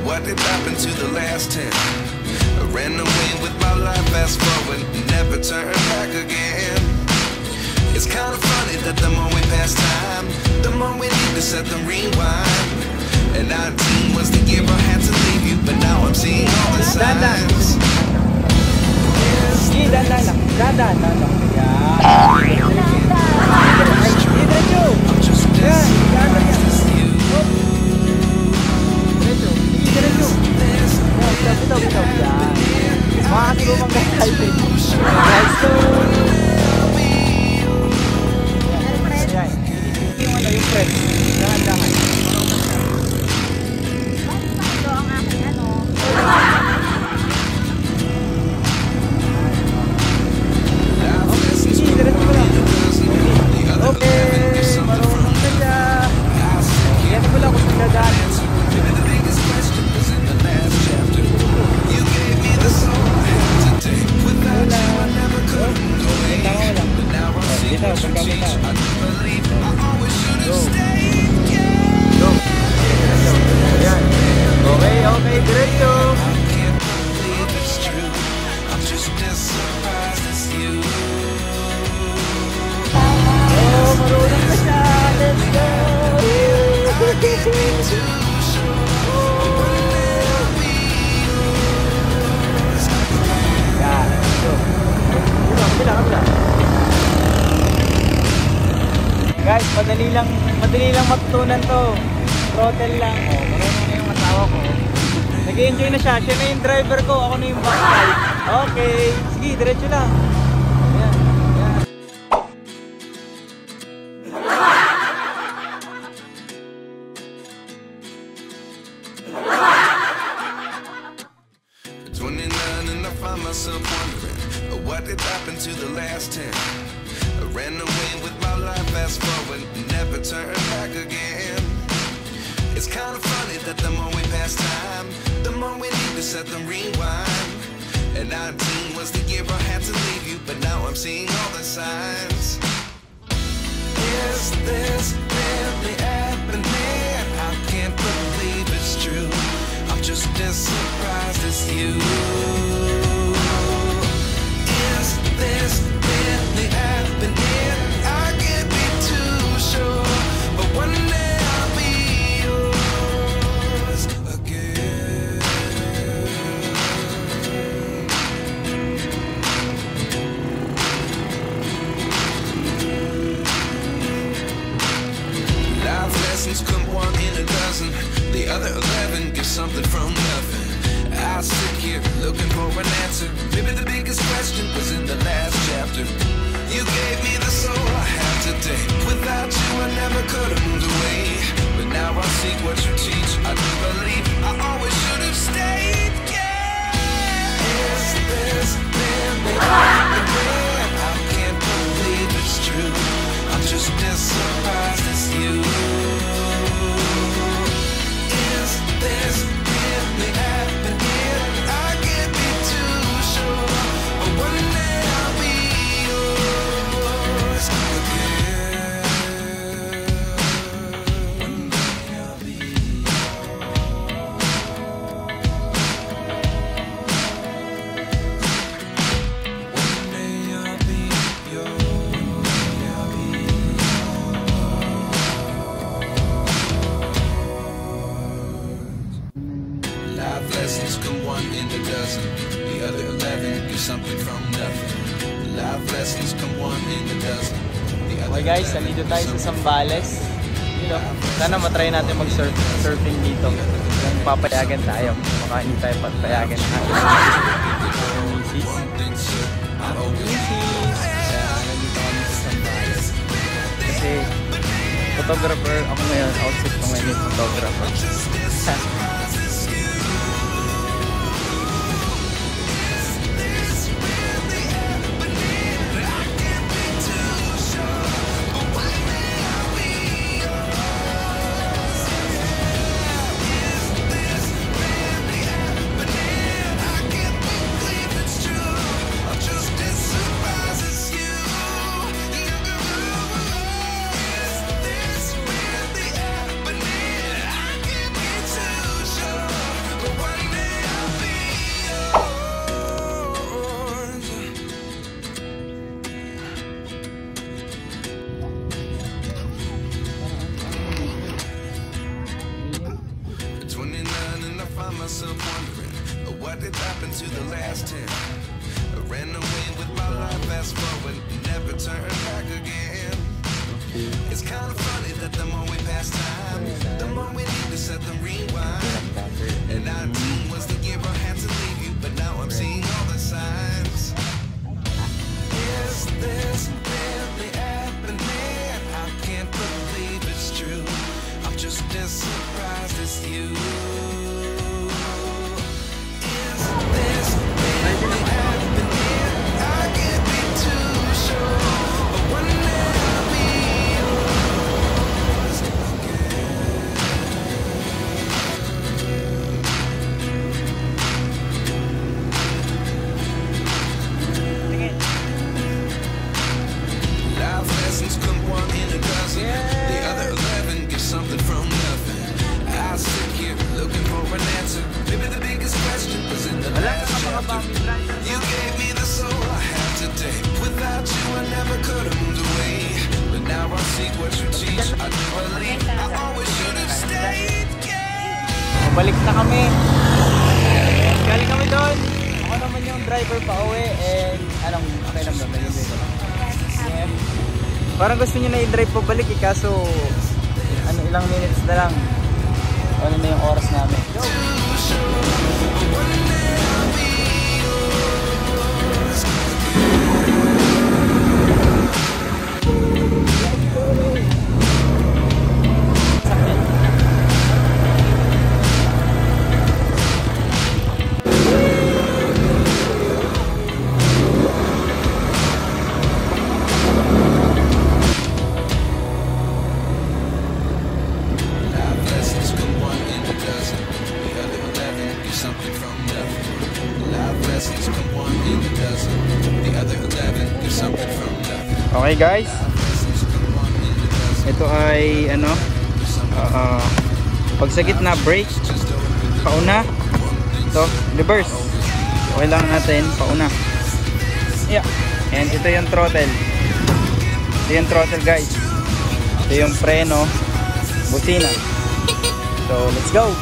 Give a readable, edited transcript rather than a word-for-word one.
What did happen to the last 10? I ran away with my life, fast forward, never turn back again. It's kind of funny that the more we pass time, the more we need to set the rewind. And 19 was the year I had to leave you, but now I'm seeing all the signs. Guys, madali lang matutunan to. Throttle lang. Oh, marunong na yung asawa ko. Nag-enjoy na siya. Siya na yung driver ko. Ako na yung backside. Okay. Sige, diretso lang. Ayan. Ayan. 29 and I find myself wondering what did happen to the last 10. I ran away with my life, fast forward, never turn back again. It's kind of funny that the more we pass time, the more we need to set the rewind. And 19 was the year I had to leave you, but now I'm seeing all the signs. Is this really happening? I can't believe it's true. I'm just as surprised as you. Is this really happening? I can't be too sure, but one day I'll be yours again. Life lessons come one in a dozen. The other 11 get something from nothing. I sit here looking for an answer. Maybe the biggest question was in the last chapter. You gave me the soul I have today. Without you I never could have moved away. But now I see what you teach. I do believe I always should have stayed. Yeah. Is this really happening? I can't believe it's true. I'm just as surprised as you. Is this really happening? I can't be too sure, but one day I'll be yours again. One day I'll be One day I'll be yours. Life lessons come one in a dozen. The other 11 get something from nothing. Life lessons come one in a dozen. Okay guys, nandito tayo sa Zambales. Dito, sana matry natin mag-surfing dito. Kung papayagan tayo, baka hindi tayo papayagan na misis. Kaya nandito kami sa Zambales. Kasi photographer ako ngayon, outfit ko ngayon yung photographer. myself wondering, what did happen to the last 10? I ran away with my life, fast forward, never turn back again. It's kind of funny that the more we pass time, the more we need to set the rewind. And 19 was the year I had to leave you, but now I'm seeing all the signs. Is this really happening? I can't believe it's true. I'm just as surprised as you. Is this really happening? I can't be too sure, but one day I'll be yours again. Life lessons come one in a dozen. The other 11 give something from nothing. I sit here looking for an answer. Maybe the biggest question was in the last chapter. You gave me the soul I have today. Without you I never could have moved away. But now I see what you teach. I do believe I always should have stayed. Yeah. Balik na kami. Galing kami doon. Ako naman yung driver pa uwi. And anong okay lang ba? Yeah. Parang gusto niya na i-drive pa balik eh. Kaso ano, ilang minutes na lang. Ano na yung oras namin. Go! Okay guys, ito ay ano, pag sa gitna brake, pauna, ito reverse, okay lang natin, pauna, yeah, and ito yung throttle, guys, ito yung preno, busina, so let's go.